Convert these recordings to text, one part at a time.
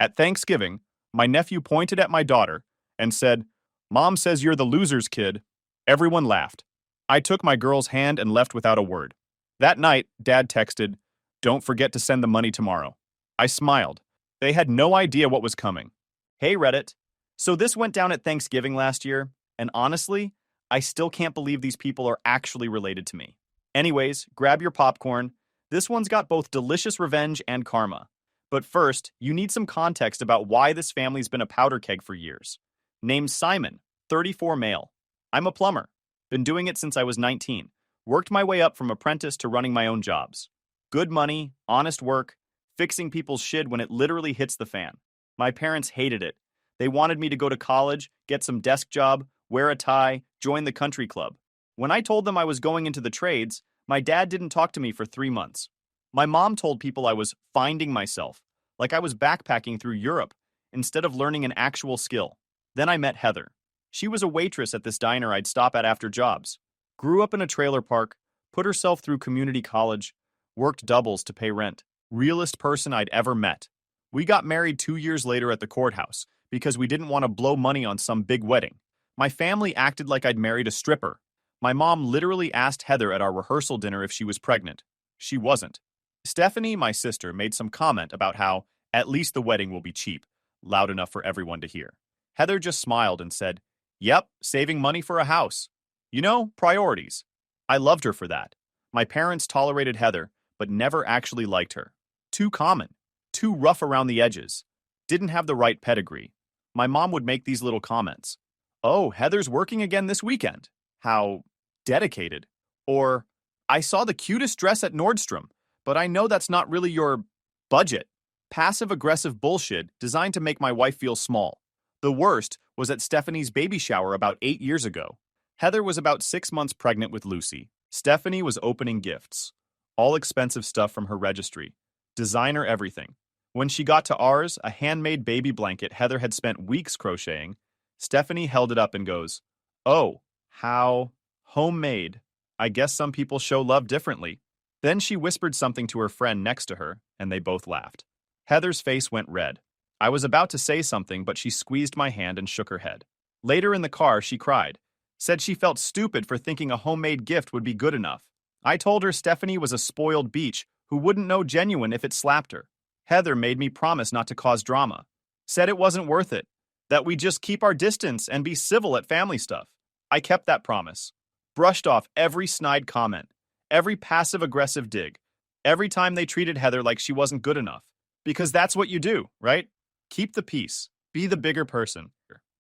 At Thanksgiving, my nephew pointed at my daughter and said, "Mom says you're the loser's kid." Everyone laughed. I took my girl's hand and left without a word. That night, Dad texted, "Don't forget to send the money tomorrow." I smiled. They had no idea what was coming. Hey Reddit. So this went down at Thanksgiving last year, and honestly, I still can't believe these people are actually related to me. Anyways, grab your popcorn. This one's got both delicious revenge and karma. But first, you need some context about why this family's been a powder keg for years. Named Simon, 34 male. I'm a plumber. Been doing it since I was 19. Worked my way up from apprentice to running my own jobs. Good money, honest work, fixing people's shit when it literally hits the fan. My parents hated it. They wanted me to go to college, get some desk job, wear a tie, join the country club. When I told them I was going into the trades, my dad didn't talk to me for 3 months. My mom told people I was finding myself, like I was backpacking through Europe, instead of learning an actual skill. Then I met Heather. She was a waitress at this diner I'd stop at after jobs. Grew up in a trailer park, put herself through community college, worked doubles to pay rent. Realest person I'd ever met. We got married 2 years later at the courthouse because we didn't want to blow money on some big wedding. My family acted like I'd married a stripper. My mom literally asked Heather at our rehearsal dinner if she was pregnant. She wasn't. Stephanie, my sister, made some comment about how, at least the wedding will be cheap, loud enough for everyone to hear. Heather just smiled and said, "Yep, saving money for a house. You know, priorities." I loved her for that. My parents tolerated Heather, but never actually liked her. Too common. Too rough around the edges. Didn't have the right pedigree. My mom would make these little comments. "Oh, Heather's working again this weekend. How dedicated." Or, "I saw the cutest dress at Nordstrom, but I know that's not really your budget." Passive-aggressive bullshit designed to make my wife feel small. The worst was at Stephanie's baby shower about 8 years ago. Heather was about 6 months pregnant with Lucy. Stephanie was opening gifts. All expensive stuff from her registry. Designer everything. When she got to ours, a handmade baby blanket Heather had spent weeks crocheting, Stephanie held it up and goes, "Oh, how homemade. I guess some people show love differently." Then she whispered something to her friend next to her, and they both laughed. Heather's face went red. I was about to say something, but she squeezed my hand and shook her head. Later in the car, she cried. Said she felt stupid for thinking a homemade gift would be good enough. I told her Stephanie was a spoiled beach who wouldn't know genuine if it slapped her. Heather made me promise not to cause drama. Said it wasn't worth it. That we just keep our distance and be civil at family stuff. I kept that promise. Brushed off every snide comment. Every passive-aggressive dig. Every time they treated Heather like she wasn't good enough. Because that's what you do, right? Keep the peace. Be the bigger person.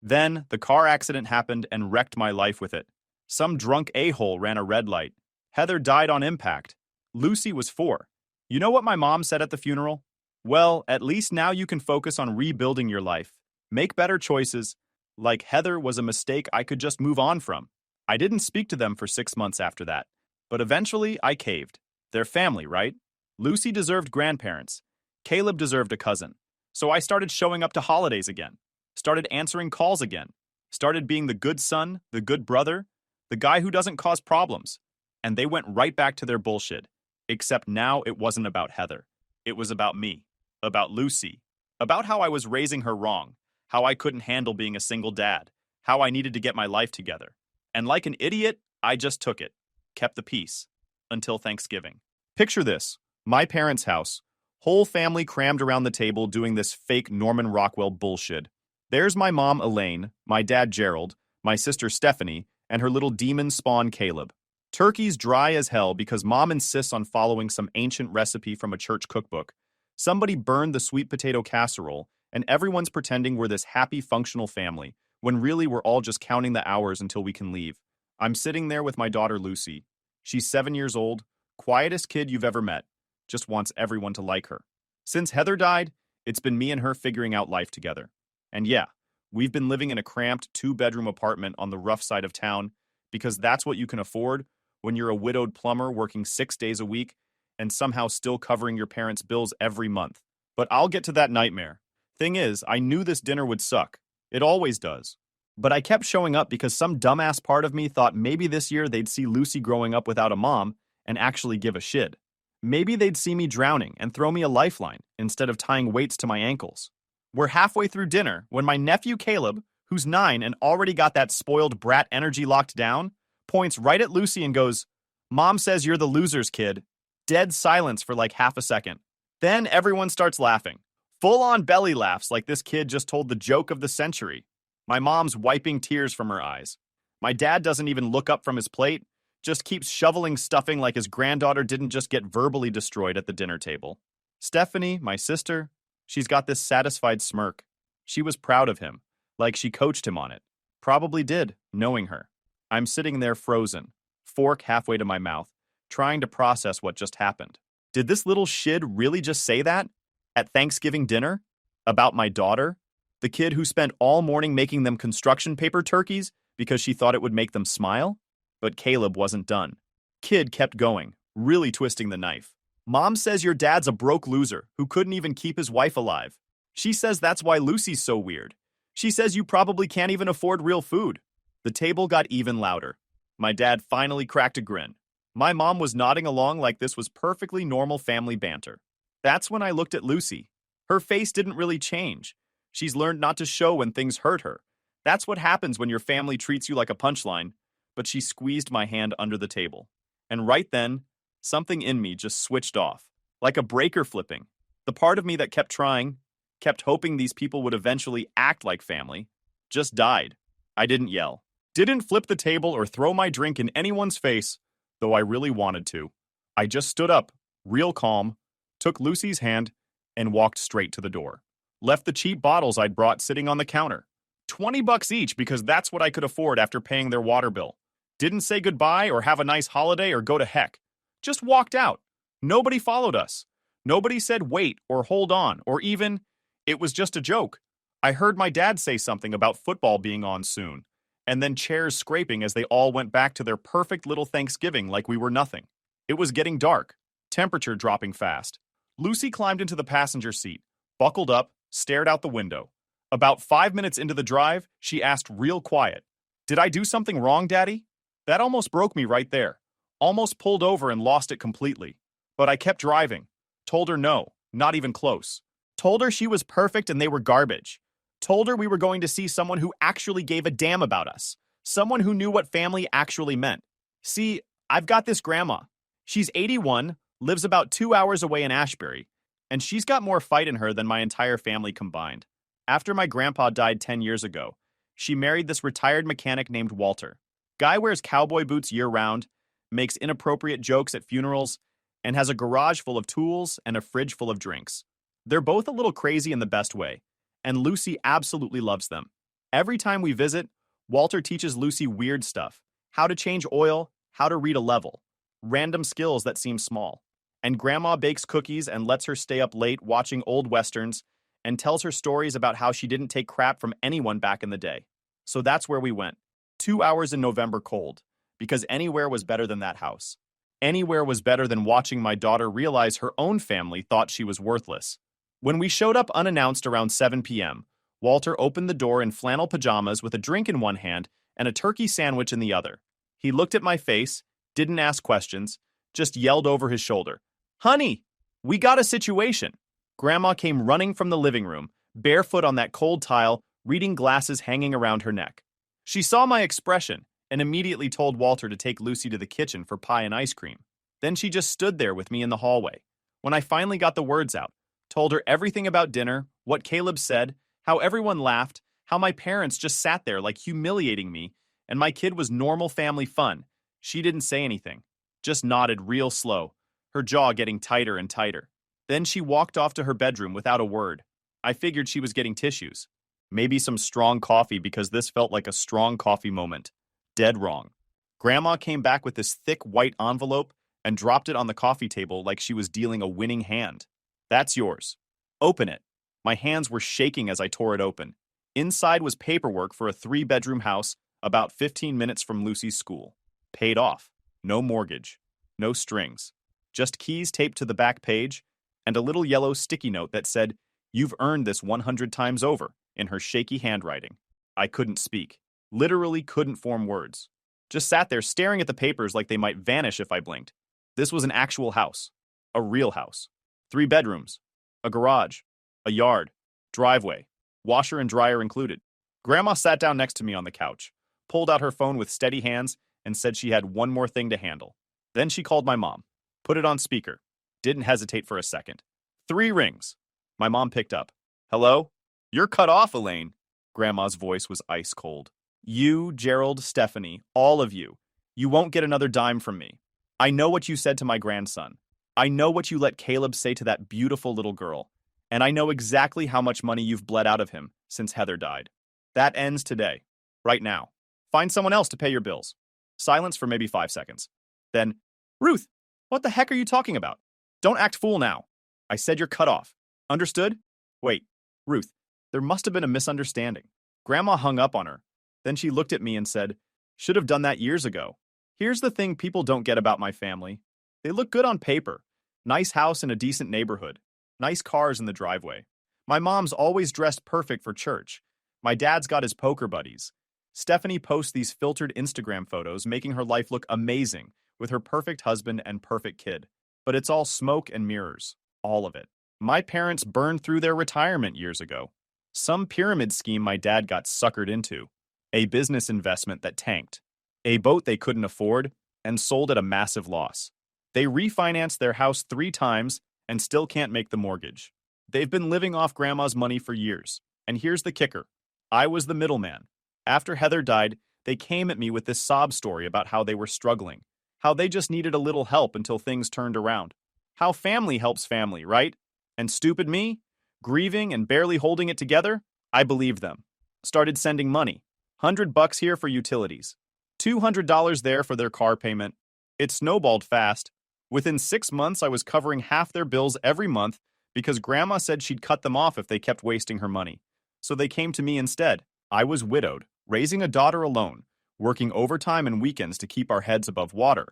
Then, the car accident happened and wrecked my life with it. Some drunk a-hole ran a red light. Heather died on impact. Lucy was 4. You know what my mom said at the funeral? "Well, at least now you can focus on rebuilding your life. Make better choices. Like Heather was a mistake I could just move on from." I didn't speak to them for 6 months after that. But eventually, I caved. They're family, right? Lucy deserved grandparents. Caleb deserved a cousin. So I started showing up to holidays again. Started answering calls again. Started being the good son, the good brother, the guy who doesn't cause problems. And they went right back to their bullshit. Except now it wasn't about Heather. It was about me. About Lucy. About how I was raising her wrong. How I couldn't handle being a single dad. How I needed to get my life together. And like an idiot, I just took it. Kept the peace. Until Thanksgiving. Picture this. My parents' house. Whole family crammed around the table doing this fake Norman Rockwell bullshit. There's my mom, Elaine, my dad, Gerald, my sister, Stephanie, and her little demon spawn, Caleb. Turkey's dry as hell because mom insists on following some ancient recipe from a church cookbook. Somebody burned the sweet potato casserole, and everyone's pretending we're this happy, functional family, when really we're all just counting the hours until we can leave. I'm sitting there with my daughter, Lucy. She's 7 years old, quietest kid you've ever met. Just wants everyone to like her. Since Heather died, it's been me and her figuring out life together. And yeah, we've been living in a cramped 2-bedroom apartment on the rough side of town because that's what you can afford when you're a widowed plumber working 6 days a week and somehow still covering your parents' bills every month. But I'll get to that nightmare. Thing is, I knew this dinner would suck. It always does. But I kept showing up because some dumbass part of me thought maybe this year they'd see Lucy growing up without a mom and actually give a shit. Maybe they'd see me drowning and throw me a lifeline instead of tying weights to my ankles. We're halfway through dinner when my nephew Caleb, who's 9 and already got that spoiled brat energy locked down, points right at Lucy and goes, "Mom says you're the loser's kid." Dead silence for like half a second. Then everyone starts laughing. Full on belly laughs like this kid just told the joke of the century. My mom's wiping tears from her eyes. My dad doesn't even look up from his plate, just keeps shoveling stuffing like his granddaughter didn't just get verbally destroyed at the dinner table. Stephanie, my sister, she's got this satisfied smirk. She was proud of him, like she coached him on it. Probably did, knowing her. I'm sitting there frozen, fork halfway to my mouth, trying to process what just happened. Did this little shid really just say that? At Thanksgiving dinner? About my daughter? The kid who spent all morning making them construction paper turkeys because she thought it would make them smile? But Caleb wasn't done. Kid kept going, really twisting the knife. Mom says your dad's a broke loser who couldn't even keep his wife alive. She says that's why Lucy's so weird. She says you probably can't even afford real food. The table got even louder. My dad finally cracked a grin. My mom was nodding along like this was perfectly normal family banter. That's when I looked at Lucy. Her face didn't really change. She's learned not to show when things hurt her. That's what happens when your family treats you like a punchline. But she squeezed my hand under the table. And right then, something in me just switched off, like a breaker flipping. The part of me that kept trying, kept hoping these people would eventually act like family, just died. I didn't yell, didn't flip the table or throw my drink in anyone's face, though I really wanted to. I just stood up, real calm, took Lucy's hand, and walked straight to the door. Left the cheap bottles I'd brought sitting on the counter. $20 each because that's what I could afford after paying their water bill. Didn't say goodbye or have a nice holiday or go to heck. Just walked out. Nobody followed us. Nobody said wait or hold on or even, it was just a joke. I heard my dad say something about football being on soon, and then chairs scraping as they all went back to their perfect little Thanksgiving like we were nothing. It was getting dark, temperature dropping fast. Lucy climbed into the passenger seat, buckled up, stared out the window. About 5 minutes into the drive, she asked real quiet, "Did I do something wrong, Daddy?" That almost broke me right there. Almost pulled over and lost it completely. But I kept driving. Told her no, not even close. Told her she was perfect and they were garbage. Told her we were going to see someone who actually gave a damn about us. Someone who knew what family actually meant. See, I've got this grandma. She's 81, lives about 2 hours away in Ashbury, and she's got more fight in her than my entire family combined. After my grandpa died 10 years ago, she married this retired mechanic named Walter. Guy wears cowboy boots year-round, makes inappropriate jokes at funerals, and has a garage full of tools and a fridge full of drinks. They're both a little crazy in the best way, and Lucy absolutely loves them. Every time we visit, Walter teaches Lucy weird stuff, how to change oil, how to read a level, random skills that seem small. And Grandma bakes cookies and lets her stay up late watching old westerns and tells her stories about how she didn't take crap from anyone back in the day. So that's where we went. 2 hours in November cold, because anywhere was better than that house. Anywhere was better than watching my daughter realize her own family thought she was worthless. When we showed up unannounced around 7 p.m., Walter opened the door in flannel pajamas with a drink in one hand and a turkey sandwich in the other. He looked at my face, didn't ask questions, just yelled over his shoulder, "Honey, we got a situation." Grandma came running from the living room, barefoot on that cold tile, reading glasses hanging around her neck. She saw my expression and immediately told Walter to take Lucy to the kitchen for pie and ice cream. Then she just stood there with me in the hallway. When I finally got the words out, told her everything about dinner, what Caleb said, how everyone laughed, how my parents just sat there like humiliating me, and my kid was normal family fun. She didn't say anything, just nodded real slow, her jaw getting tighter and tighter. Then she walked off to her bedroom without a word. I figured she was getting tissues. Maybe some strong coffee because this felt like a strong coffee moment. Dead wrong. Grandma came back with this thick white envelope and dropped it on the coffee table like she was dealing a winning hand. "That's yours. Open it." My hands were shaking as I tore it open. Inside was paperwork for a 3-bedroom house about 15 minutes from Lucy's school. Paid off. No mortgage. No strings. Just keys taped to the back page and a little yellow sticky note that said, "You've earned this 100 times over," in her shaky handwriting. I couldn't speak. Literally couldn't form words. Just sat there staring at the papers like they might vanish if I blinked. This was an actual house. A real house. 3 bedrooms. A garage. A yard. driveway, washer and dryer included. Grandma sat down next to me on the couch, pulled out her phone with steady hands, and said she had one more thing to handle. Then she called my mom, put it on speaker, didn't hesitate for a second. 3 rings. My mom picked up. Hello? You're cut off, Elaine. Grandma's voice was ice cold. You, Gerald, Stephanie, all of you. You won't get another dime from me. I know what you said to my grandson. I know what you let Caleb say to that beautiful little girl. And I know exactly how much money you've bled out of him since Heather died. That ends today. Right now. Find someone else to pay your bills. Silence for maybe 5 seconds. Then, Ruth, what the heck are you talking about? Don't act fool now. I said you're cut off. Understood? Wait, Ruth, there must have been a misunderstanding. Grandma hung up on her. Then she looked at me and said, should have done that years ago. Here's the thing people don't get about my family. They look good on paper. Nice house in a decent neighborhood. Nice cars in the driveway. My mom's always dressed perfect for church. My dad's got his poker buddies. Stephanie posts these filtered Instagram photos making her life look amazing with her perfect husband and perfect kid. But it's all smoke and mirrors. All of it. My parents burned through their retirement years ago. Some pyramid scheme my dad got suckered into. A business investment that tanked. A boat they couldn't afford and sold at a massive loss. They refinanced their house 3 times and still can't make the mortgage. They've been living off grandma's money for years. And here's the kicker. I was the middleman. After Heather died, they came at me with this sob story about how they were struggling. How they just needed a little help until things turned around. How family helps family, right? And stupid me, grieving and barely holding it together, I believed them. Started sending money. $100 here for utilities. $200 there for their car payment. It snowballed fast. Within 6 months, I was covering half their bills every month because Grandma said she'd cut them off if they kept wasting her money. So they came to me instead. I was widowed, raising a daughter alone, working overtime and weekends to keep our heads above water.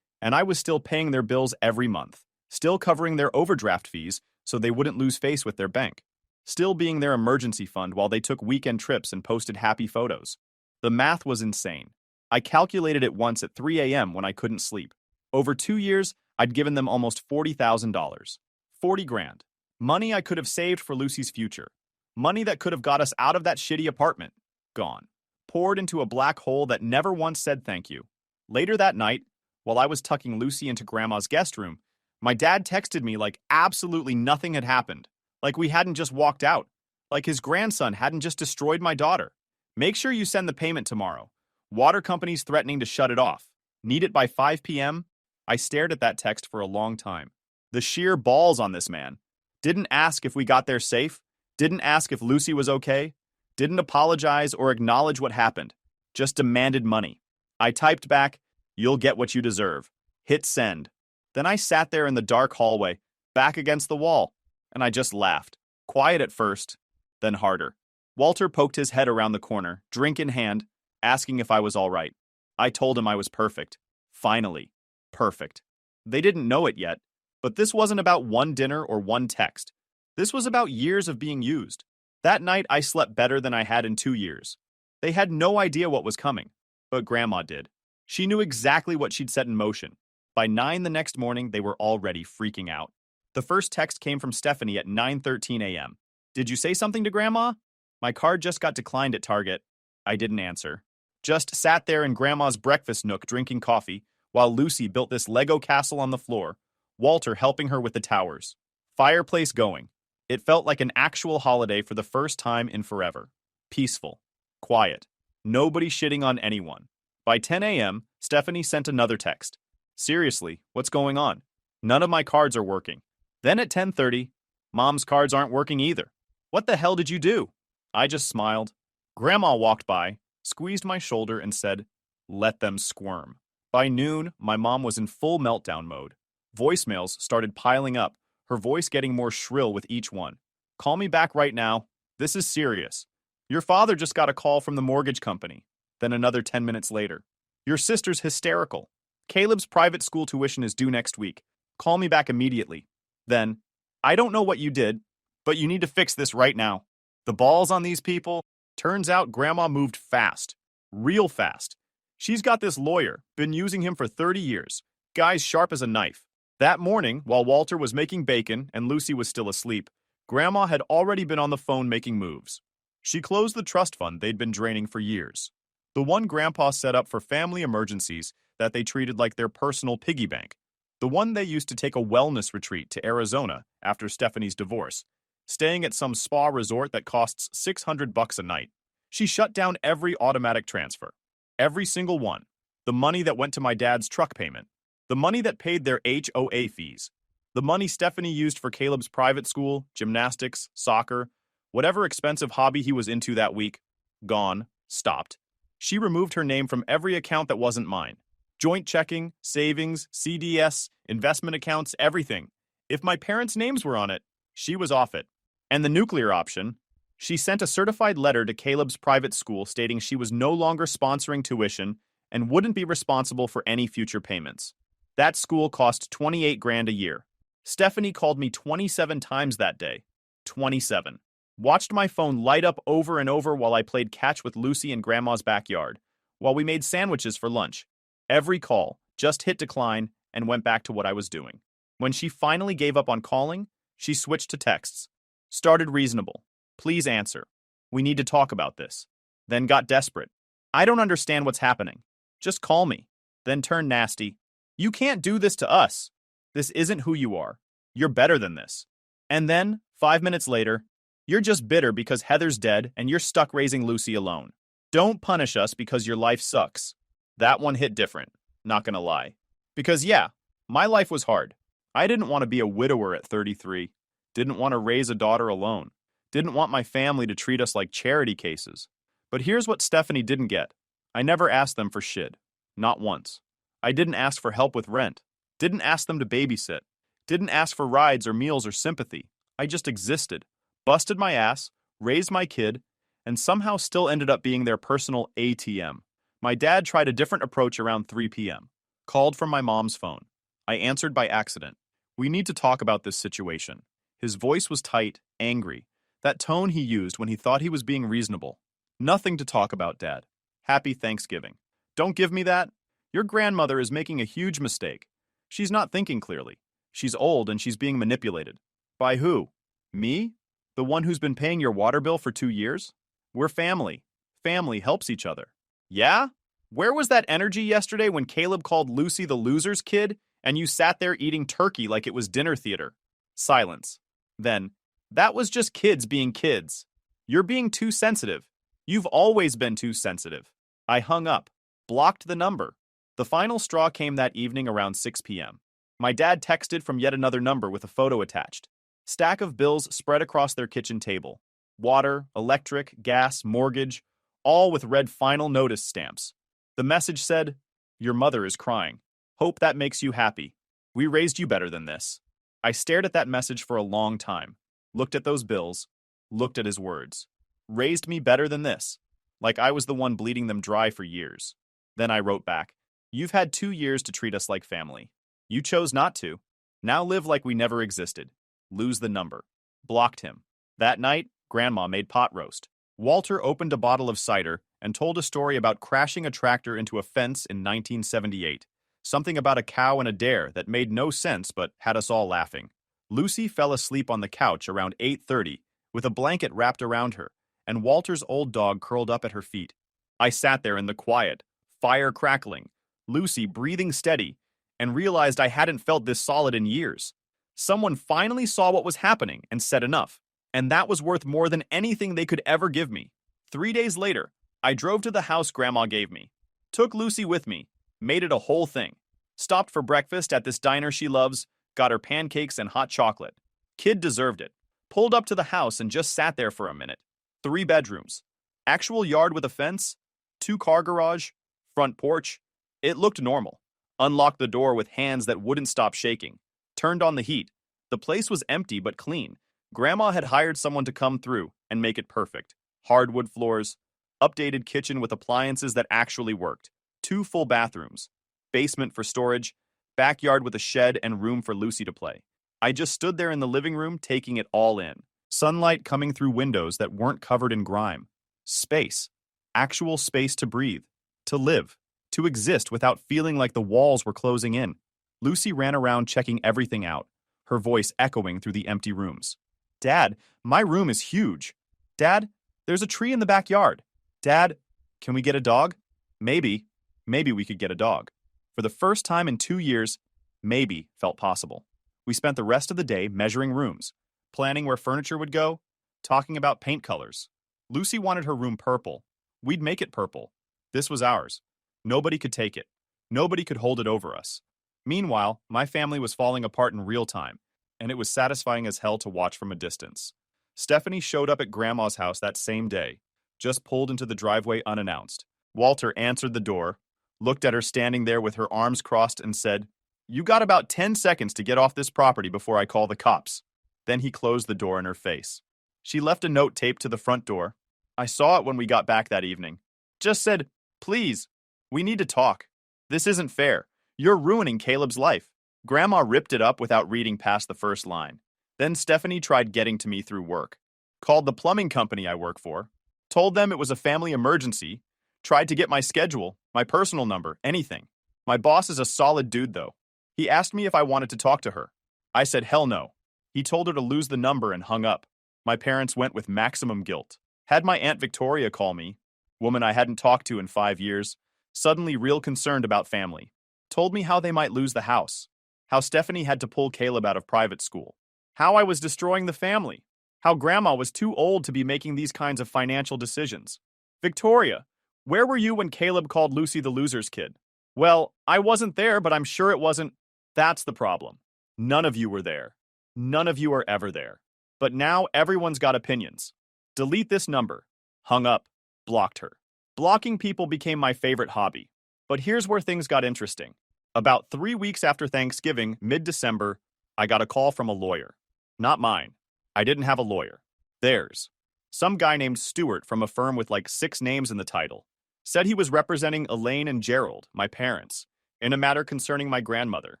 And I was still paying their bills every month, still covering their overdraft fees so they wouldn't lose face with their bank, still being their emergency fund while they took weekend trips and posted happy photos. The math was insane. I calculated it once at 3 a.m. when I couldn't sleep. Over 2 years, I'd given them almost $40,000. 40 grand. Money I could have saved for Lucy's future. Money that could have got us out of that shitty apartment. Gone. Poured into a black hole that never once said thank you. Later that night, while I was tucking Lucy into Grandma's guest room, my dad texted me like absolutely nothing had happened. Like we hadn't just walked out. Like his grandson hadn't just destroyed my daughter. Make sure you send the payment tomorrow. Water company's threatening to shut it off. Need it by 5 p.m.? I stared at that text for a long time. The sheer balls on this man. Didn't ask if we got there safe. Didn't ask if Lucy was okay. Didn't apologize or acknowledge what happened. Just demanded money. I typed back, "You'll get what you deserve." Hit send. Then I sat there in the dark hallway, back against the wall, and I just laughed. Quiet at first, then harder. Walter poked his head around the corner, drink in hand, asking if I was all right. I told him I was perfect. Finally. Perfect. They didn't know it yet, but this wasn't about one dinner or one text. This was about years of being used. That night, I slept better than I had in 2 years. They had no idea what was coming, but Grandma did. She knew exactly what she'd set in motion. By 9 the next morning, they were already freaking out. The first text came from Stephanie at 9:13 a.m. "Did you say something to Grandma? My card just got declined at Target." I didn't answer. Just sat there in Grandma's breakfast nook drinking coffee, while Lucy built this Lego castle on the floor, Walter helping her with the towers. Fireplace going. It felt like an actual holiday for the first time in forever. Peaceful. Quiet. Nobody shitting on anyone. By 10 a.m., Stephanie sent another text. "Seriously, what's going on? None of my cards are working." Then at 10:30, "Mom's cards aren't working either. What the hell did you do?" I just smiled. Grandma walked by, squeezed my shoulder, and said, "Let them squirm." By noon, my mom was in full meltdown mode. Voicemails started piling up, her voice getting more shrill with each one. "Call me back right now. This is serious. Your father just got a call from the mortgage company." Then another 10 minutes later. "Your sister's hysterical. Caleb's private school tuition is due next week. Call me back immediately." Then, "I don't know what you did, but you need to fix this right now." The balls on these people. Turns out Grandma moved fast. Real fast. She's got this lawyer, been using him for 30 years. Guy's sharp as a knife. That morning, while Walter was making bacon and Lucy was still asleep, Grandma had already been on the phone making moves. She closed the trust fund they'd been draining for years. The one Grandpa set up for family emergencies that they treated like their personal piggy bank. The one they used to take a wellness retreat to Arizona after Stephanie's divorce, staying at some spa resort that costs $600 a night. She shut down every automatic transfer. Every single one. The money that went to my dad's truck payment. The money that paid their HOA fees. The money Stephanie used for Caleb's private school, gymnastics, soccer, whatever expensive hobby he was into that week. Gone. Stopped. She removed her name from every account that wasn't mine. Joint checking, savings, CDS, investment accounts, everything. If my parents' names were on it, she was off it. And the nuclear option, she sent a certified letter to Caleb's private school stating she was no longer sponsoring tuition and wouldn't be responsible for any future payments. That school cost $28,000 a year. Stephanie called me 27 times that day. 27. Watched my phone light up over and over while I played catch with Lucy in Grandma's backyard, while we made sandwiches for lunch. Every call, just hit decline and went back to what I was doing. When she finally gave up on calling, she switched to texts. Started reasonable. Please answer. We need to talk about this. Then got desperate. I don't understand what's happening. Just call me. Then turned nasty. You can't do this to us. This isn't who you are. You're better than this. And then, 5 minutes later, you're just bitter because Heather's dead and you're stuck raising Lucy alone. Don't punish us because your life sucks. That one hit different, not gonna lie. Because yeah, my life was hard. I didn't want to be a widower at 33. Didn't want to raise a daughter alone. Didn't want my family to treat us like charity cases. But here's what Stephanie didn't get. I never asked them for shit. Not once. I didn't ask for help with rent. Didn't ask them to babysit. Didn't ask for rides or meals or sympathy. I just existed. Busted my ass, raised my kid, and somehow still ended up being their personal ATM. My dad tried a different approach around 3 p.m. Called from my mom's phone. I answered by accident. We need to talk about this situation. His voice was tight, angry. That tone he used when he thought he was being reasonable. Nothing to talk about, Dad. Happy Thanksgiving. Don't give me that. Your grandmother is making a huge mistake. She's not thinking clearly. She's old and she's being manipulated. By who? Me? The one who's been paying your water bill for 2 years? We're family. Family helps each other. Yeah? Where was that energy yesterday when Caleb called Lucy the loser's kid and you sat there eating turkey like it was dinner theater? Silence. Then, that was just kids being kids. You're being too sensitive. You've always been too sensitive. I hung up. Blocked the number. The final straw came that evening around 6 p.m. My dad texted from yet another number with a photo attached. Stack of bills spread across their kitchen table. Water, electric, gas, mortgage, all with red final notice stamps. The message said, "Your mother is crying. Hope that makes you happy. We raised you better than this." I stared at that message for a long time. Looked at those bills. Looked at his words. Raised me better than this. Like I was the one bleeding them dry for years. Then I wrote back, "You've had 2 years to treat us like family. You chose not to. Now live like we never existed." Lose the number. Blocked him. That night, Grandma made pot roast. Walter opened a bottle of cider and told a story about crashing a tractor into a fence in 1978. Something about a cow and a dare that made no sense but had us all laughing. Lucy fell asleep on the couch around 8:30 with a blanket wrapped around her, and Walter's old dog curled up at her feet. I sat there in the quiet, fire crackling, Lucy breathing steady, and realized I hadn't felt this solid in years. Someone finally saw what was happening and said enough, and that was worth more than anything they could ever give me. 3 days later, I drove to the house Grandma gave me, took Lucy with me, made it a whole thing, stopped for breakfast at this diner she loves, got her pancakes and hot chocolate. Kid deserved it. Pulled up to the house and just sat there for a minute. 3 bedrooms. Actual yard with a fence, 2-car garage, front porch. It looked normal. Unlocked the door with hands that wouldn't stop shaking. Turned on the heat. The place was empty but clean. Grandma had hired someone to come through and make it perfect. Hardwood floors, updated kitchen with appliances that actually worked, 2 full bathrooms, basement for storage, backyard with a shed and room for Lucy to play. I just stood there in the living room taking it all in. Sunlight coming through windows that weren't covered in grime. Space. Actual space to breathe, to live, to exist without feeling like the walls were closing in. Lucy ran around checking everything out, her voice echoing through the empty rooms. Dad, my room is huge. Dad, there's a tree in the backyard. Dad, can we get a dog? Maybe. Maybe we could get a dog. For the first time in 2 years, maybe felt possible. We spent the rest of the day measuring rooms, planning where furniture would go, talking about paint colors. Lucy wanted her room purple. We'd make it purple. This was ours. Nobody could take it. Nobody could hold it over us. Meanwhile, my family was falling apart in real time, and it was satisfying as hell to watch from a distance. Stephanie showed up at Grandma's house that same day, just pulled into the driveway unannounced. Walter answered the door, looked at her standing there with her arms crossed, and said, "You got about 10 seconds to get off this property before I call the cops." Then he closed the door in her face. She left a note taped to the front door. I saw it when we got back that evening. Just said, "Please, we need to talk. This isn't fair. You're ruining Caleb's life." Grandma ripped it up without reading past the first line. Then Stephanie tried getting to me through work. Called the plumbing company I work for. Told them it was a family emergency. Tried to get my schedule, my personal number, anything. My boss is a solid dude, though. He asked me if I wanted to talk to her. I said hell no. He told her to lose the number and hung up. My parents went with maximum guilt. Had my Aunt Victoria call me, woman I hadn't talked to in 5 years, suddenly real concerned about family. Told me how they might lose the house. How Stephanie had to pull Caleb out of private school. How I was destroying the family. How Grandma was too old to be making these kinds of financial decisions. Victoria, where were you when Caleb called Lucy the loser's kid? Well, I wasn't there, but I'm sure it wasn't. That's the problem. None of you were there. None of you are ever there. But now everyone's got opinions. Delete this number. Hung up. Blocked her. Blocking people became my favorite hobby. But here's where things got interesting. About 3 weeks after Thanksgiving, mid-December, I got a call from a lawyer. Not mine. I didn't have a lawyer. Theirs. Some guy named Stewart from a firm with like 6 names in the title. Said he was representing Elaine and Gerald, my parents, in a matter concerning my grandmother.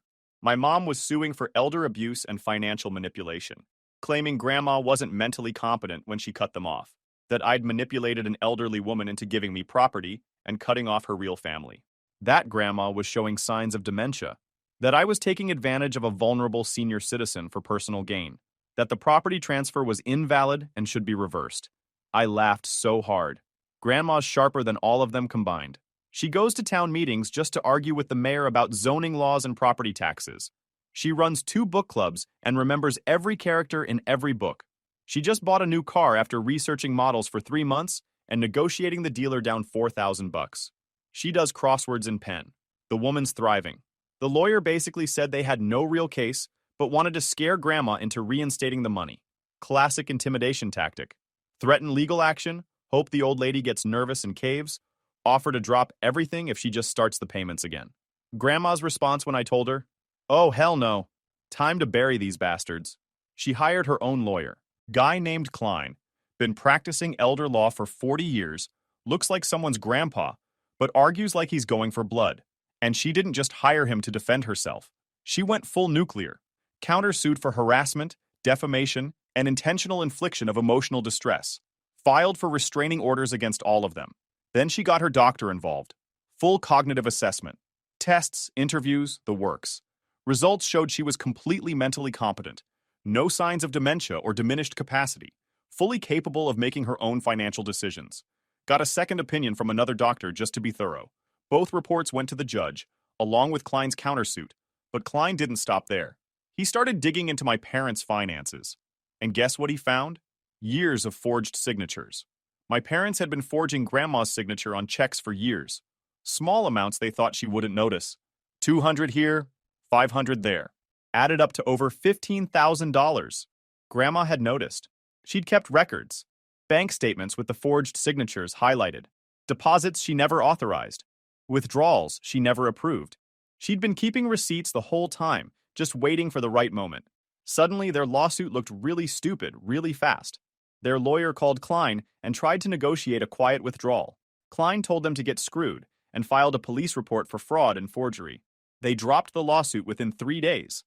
My mom was suing for elder abuse and financial manipulation, claiming Grandma wasn't mentally competent when she cut them off, that I'd manipulated an elderly woman into giving me property and cutting off her real family. That Grandma was showing signs of dementia, that I was taking advantage of a vulnerable senior citizen for personal gain, that the property transfer was invalid and should be reversed. I laughed so hard. Grandma's sharper than all of them combined. She goes to town meetings just to argue with the mayor about zoning laws and property taxes. She runs 2 book clubs and remembers every character in every book. She just bought a new car after researching models for 3 months and negotiating the dealer down $4,000. She does crosswords in pen. The woman's thriving. The lawyer basically said they had no real case, but wanted to scare Grandma into reinstating the money. Classic intimidation tactic. Threaten legal action, hope the old lady gets nervous and caves, offer to drop everything if she just starts the payments again. Grandma's response when I told her, "Oh, hell no. Time to bury these bastards." She hired her own lawyer, guy named Klein, been practicing elder law for 40 years, looks like someone's grandpa, but argues like he's going for blood. And she didn't just hire him to defend herself. She went full nuclear, countersued for harassment, defamation, and intentional infliction of emotional distress, filed for restraining orders against all of them. Then she got her doctor involved. Full cognitive assessment. Tests, interviews, the works. Results showed she was completely mentally competent. No signs of dementia or diminished capacity. Fully capable of making her own financial decisions. Got a second opinion from another doctor just to be thorough. Both reports went to the judge, along with Klein's countersuit. But Klein didn't stop there. He started digging into my parents' finances. And guess what he found? Years of forged signatures. My parents had been forging Grandma's signature on checks for years. Small amounts they thought she wouldn't notice. 200 here, 500 there. Added up to over $15,000. Grandma had noticed. She'd kept records. Bank statements with the forged signatures highlighted. Deposits she never authorized. Withdrawals she never approved. She'd been keeping receipts the whole time, just waiting for the right moment. Suddenly, their lawsuit looked really stupid, really fast. Their lawyer called Klein and tried to negotiate a quiet withdrawal. Klein told them to get screwed and filed a police report for fraud and forgery. They dropped the lawsuit within 3 days.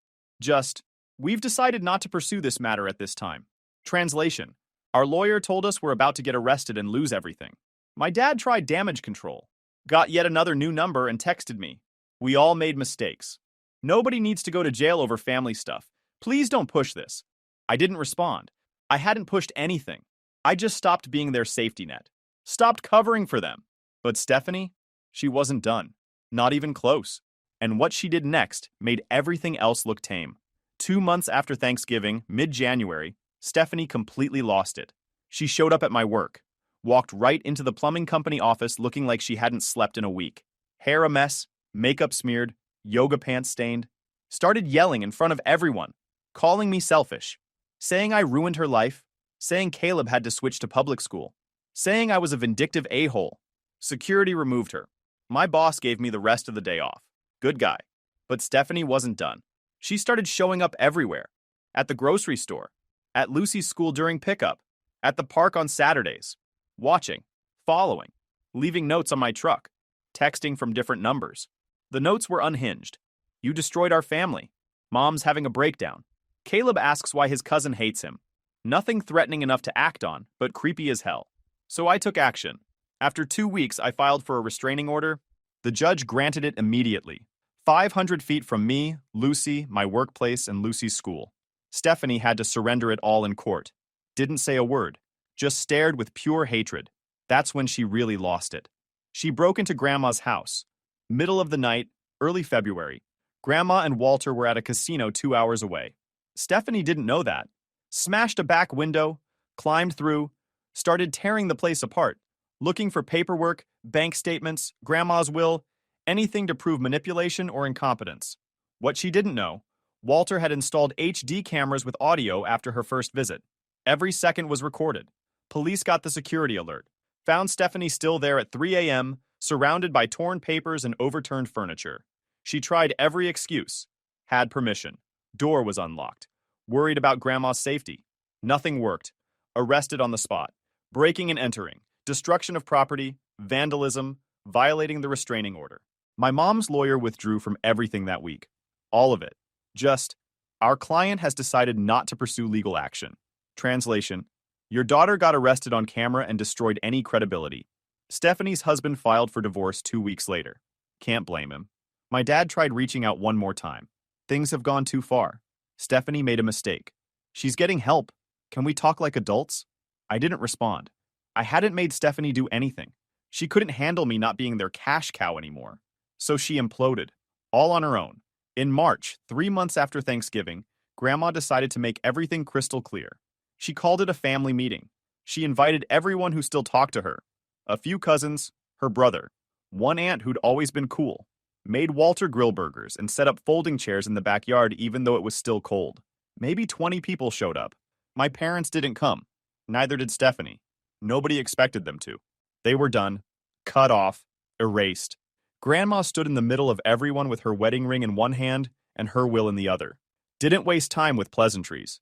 We've decided not to pursue this matter at this time. Translation: our lawyer told us we're about to get arrested and lose everything. My dad tried damage control, got yet another new number and texted me. We all made mistakes. Nobody needs to go to jail over family stuff. Please don't push this. I didn't respond. I hadn't pushed anything. I just stopped being their safety net. Stopped covering for them. But Stephanie? She wasn't done. Not even close. And what she did next made everything else look tame. 2 months after Thanksgiving, mid-January, Stephanie completely lost it. She showed up at my work, walked right into the plumbing company office looking like she hadn't slept in a week. Hair a mess, makeup smeared, yoga pants stained. Started yelling in front of everyone, calling me selfish, saying I ruined her life, saying Caleb had to switch to public school, saying I was a vindictive a-hole. Security removed her. My boss gave me the rest of the day off. Good guy. But Stephanie wasn't done. She started showing up everywhere. At the grocery store, at Lucy's school during pickup, at the park on Saturdays, watching, following, leaving notes on my truck, texting from different numbers. The notes were unhinged. You destroyed our family. Mom's having a breakdown. Caleb asks why his cousin hates him. Nothing threatening enough to act on, but creepy as hell. So I took action. After 2 weeks, I filed for a restraining order. The judge granted it immediately. 500 feet from me, Lucy, my workplace, and Lucy's school. Stephanie had to surrender it all in court. Didn't say a word. Just stared with pure hatred. That's when she really lost it. She broke into Grandma's house. Middle of the night, early February. Grandma and Walter were at a casino 2 hours away. Stephanie didn't know that. Smashed a back window, climbed through, started tearing the place apart, looking for paperwork, bank statements, Grandma's will, anything to prove manipulation or incompetence. What she didn't know, Walter had installed HD cameras with audio after her first visit. Every second was recorded. Police got the security alert. Found Stephanie still there at 3 a.m., surrounded by torn papers and overturned furniture. She tried every excuse. Had permission. Door was unlocked. Worried about Grandma's safety. Nothing worked. Arrested on the spot. Breaking and entering. Destruction of property. Vandalism. Violating the restraining order. My mom's lawyer withdrew from everything that week. All of it. Just, our client has decided not to pursue legal action. Translation, your daughter got arrested on camera and destroyed any credibility. Stephanie's husband filed for divorce 2 weeks later. Can't blame him. My dad tried reaching out one more time. Things have gone too far. Stephanie made a mistake. She's getting help. Can we talk like adults? I didn't respond. I hadn't made Stephanie do anything. She couldn't handle me not being their cash cow anymore. So she imploded, all on her own. In March, 3 months after Thanksgiving, Grandma decided to make everything crystal clear. She called it a family meeting. She invited everyone who still talked to her. A few cousins, her brother, one aunt who'd always been cool, made Walter grill burgers and set up folding chairs in the backyard even though it was still cold. Maybe 20 people showed up. My parents didn't come. Neither did Stephanie. Nobody expected them to. They were done, cut off, erased. Grandma stood in the middle of everyone with her wedding ring in one hand and her will in the other. Didn't waste time with pleasantries.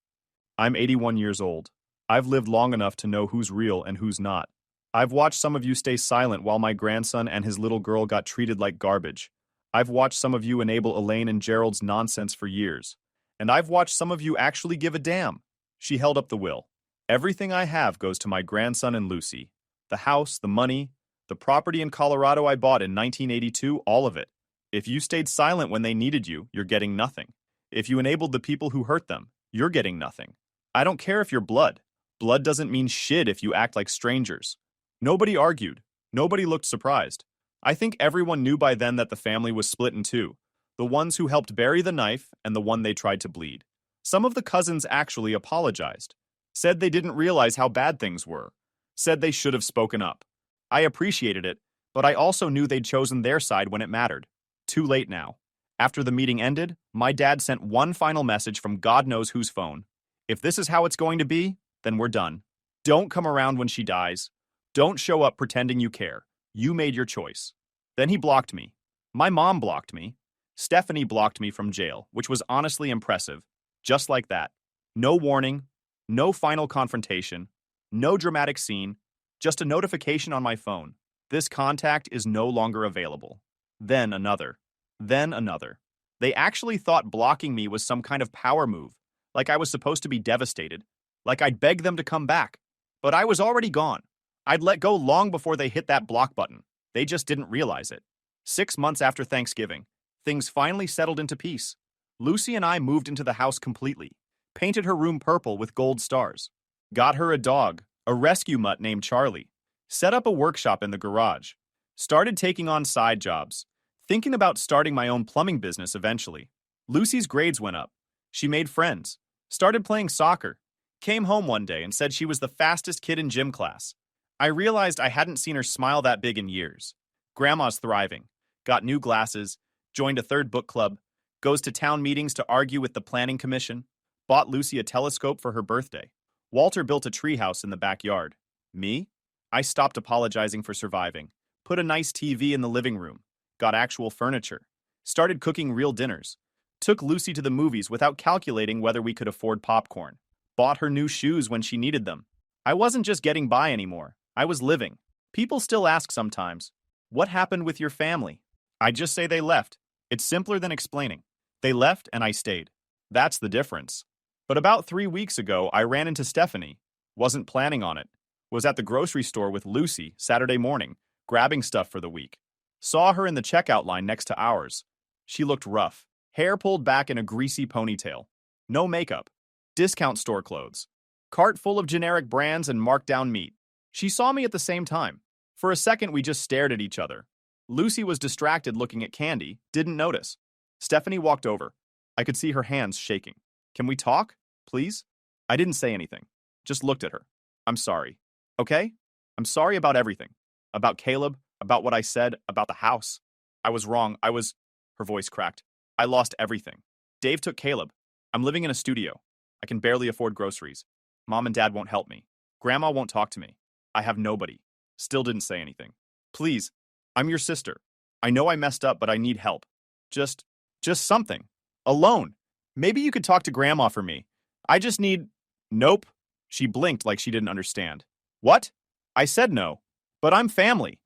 I'm 81 years old. I've lived long enough to know who's real and who's not. I've watched some of you stay silent while my grandson and his little girl got treated like garbage. I've watched some of you enable Elaine and Gerald's nonsense for years. And I've watched some of you actually give a damn. She held up the will. Everything I have goes to my grandson and Lucy. The house, the money, the property in Colorado I bought in 1982, all of it. If you stayed silent when they needed you, you're getting nothing. If you enabled the people who hurt them, you're getting nothing. I don't care if you're blood. Blood doesn't mean shit if you act like strangers. Nobody argued. Nobody looked surprised. I think everyone knew by then that the family was split in two. The ones who helped bury the knife and the one they tried to bleed. Some of the cousins actually apologized. Said they didn't realize how bad things were. Said they should have spoken up. I appreciated it, but I also knew they'd chosen their side when it mattered. Too late now. After the meeting ended, my dad sent one final message from God knows whose phone. If this is how it's going to be, then we're done. Don't come around when she dies. Don't show up pretending you care. You made your choice. Then he blocked me. My mom blocked me. Stephanie blocked me from jail, which was honestly impressive. Just like that. No warning, no final confrontation, no dramatic scene, just a notification on my phone. This contact is no longer available. Then another. Then another. They actually thought blocking me was some kind of power move, like I was supposed to be devastated, like I'd beg them to come back. But I was already gone. I'd let go long before they hit that block button. They just didn't realize it. 6 months after Thanksgiving, things finally settled into peace. Lucy and I moved into the house completely, painted her room purple with gold stars. Got her a dog, a rescue mutt named Charlie. Set up a workshop in the garage. Started taking on side jobs. Thinking about starting my own plumbing business eventually. Lucy's grades went up. She made friends. Started playing soccer. Came home one day and said she was the fastest kid in gym class. I realized I hadn't seen her smile that big in years. Grandma's thriving. Got new glasses. Joined a third book club. Goes to town meetings to argue with the planning commission. Bought Lucy a telescope for her birthday. Walter built a treehouse in the backyard. Me? I stopped apologizing for surviving. Put a nice TV in the living room. Got actual furniture. Started cooking real dinners. Took Lucy to the movies without calculating whether we could afford popcorn. Bought her new shoes when she needed them. I wasn't just getting by anymore. I was living. People still ask sometimes, what happened with your family? I just say they left. It's simpler than explaining. They left and I stayed. That's the difference. But about 3 weeks ago, I ran into Stephanie. Wasn't planning on it. Was at the grocery store with Lucy Saturday morning, grabbing stuff for the week. Saw her in the checkout line next to ours. She looked rough. Hair pulled back in a greasy ponytail. No makeup. Discount store clothes. Cart full of generic brands and marked down meat. She saw me at the same time. For a second, we just stared at each other. Lucy was distracted looking at candy, didn't notice. Stephanie walked over. I could see her hands shaking. Can we talk, please? I didn't say anything. Just looked at her. I'm sorry. Okay? I'm sorry about everything. About Caleb, about what I said, about the house. I was wrong. Her voice cracked. I lost everything. Dave took Caleb. I'm living in a studio. I can barely afford groceries. Mom and Dad won't help me. Grandma won't talk to me. I have nobody. Still didn't say anything. Please, I'm your sister. I know I messed up, but I need help. Just something. A loan. Maybe you could talk to Grandma for me. I just need... Nope. She blinked like she didn't understand. What? I said no. But I'm family.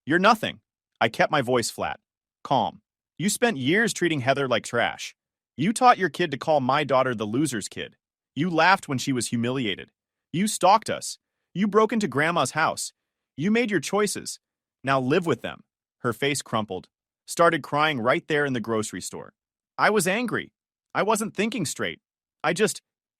You're nothing. I kept my voice flat. Calm. You spent years treating Heather like trash. You taught your kid to call my daughter the loser's kid. You laughed when she was humiliated. You stalked us. You broke into Grandma's house. You made your choices. Now live with them. Her face crumpled. Started crying right there in the grocery store. I was angry. I wasn't thinking straight.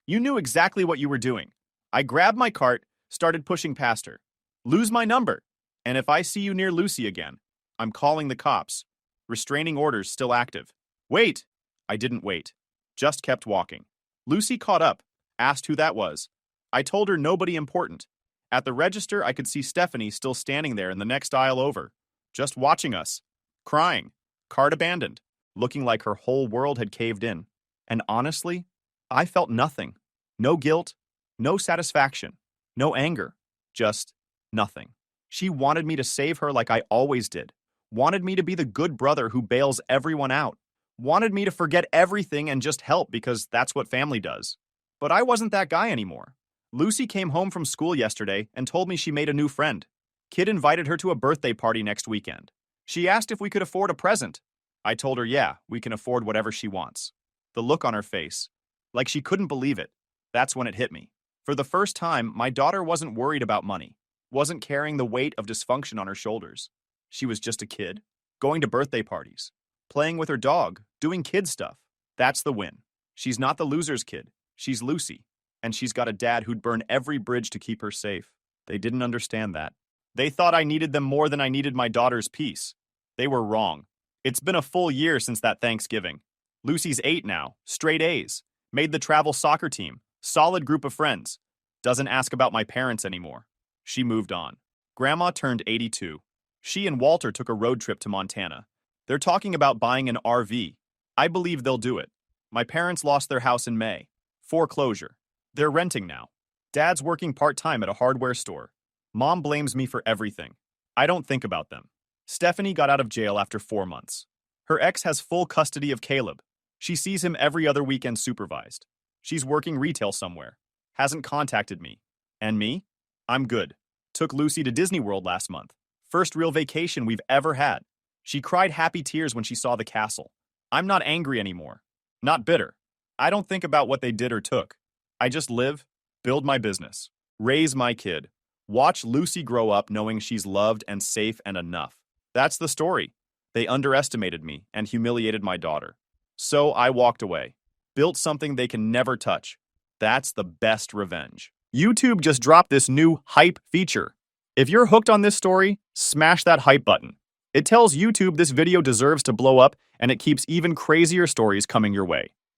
You knew exactly what you were doing. I grabbed my cart, started pushing past her. Lose my number. And if I see you near Lucy again, I'm calling the cops. Restraining orders still active. Wait! I didn't wait. Just kept walking. Lucy caught up, asked who that was. I told her nobody important. At the register, I could see Stephanie still standing there in the next aisle over, just watching us. Crying. Cart abandoned. Looking like her whole world had caved in. And honestly, I felt nothing. No guilt, no satisfaction, no anger. Just nothing. She wanted me to save her like I always did. Wanted me to be the good brother who bails everyone out. Wanted me to forget everything and just help because that's what family does. But I wasn't that guy anymore. Lucy came home from school yesterday and told me she made a new friend. Kid invited her to a birthday party next weekend. She asked if we could afford a present. I told her, yeah, we can afford whatever she wants. The look on her face, like she couldn't believe it. That's when it hit me. For the first time, my daughter wasn't worried about money, wasn't carrying the weight of dysfunction on her shoulders. She was just a kid, going to birthday parties, playing with her dog, doing kid stuff. That's the win. She's not the loser's kid. She's Lucy. And she's got a dad who'd burn every bridge to keep her safe. They didn't understand that. They thought I needed them more than I needed my daughter's peace. They were wrong. It's been a full year since that Thanksgiving. Lucy's 8 now, straight A's. Made the travel soccer team, solid group of friends. Doesn't ask about my parents anymore. She moved on. Grandma turned 82. She and Walter took a road trip to Montana. They're talking about buying an RV. I believe they'll do it. My parents lost their house in May. Foreclosure. They're renting now. Dad's working part-time at a hardware store. Mom blames me for everything. I don't think about them. Stephanie got out of jail after 4 months. Her ex has full custody of Caleb. She sees him every other weekend supervised. She's working retail somewhere. Hasn't contacted me. And me? I'm good. Took Lucy to Disney World last month. First real vacation we've ever had. She cried happy tears when she saw the castle. I'm not angry anymore. Not bitter. I don't think about what they did or took. I just live, build my business, raise my kid, watch Lucy grow up knowing she's loved and safe and enough. That's the story. They underestimated me and humiliated my daughter. So I walked away. Built something they can never touch. That's the best revenge. YouTube just dropped this new hype feature. If you're hooked on this story, smash that hype button. It tells YouTube this video deserves to blow up, and it keeps even crazier stories coming your way.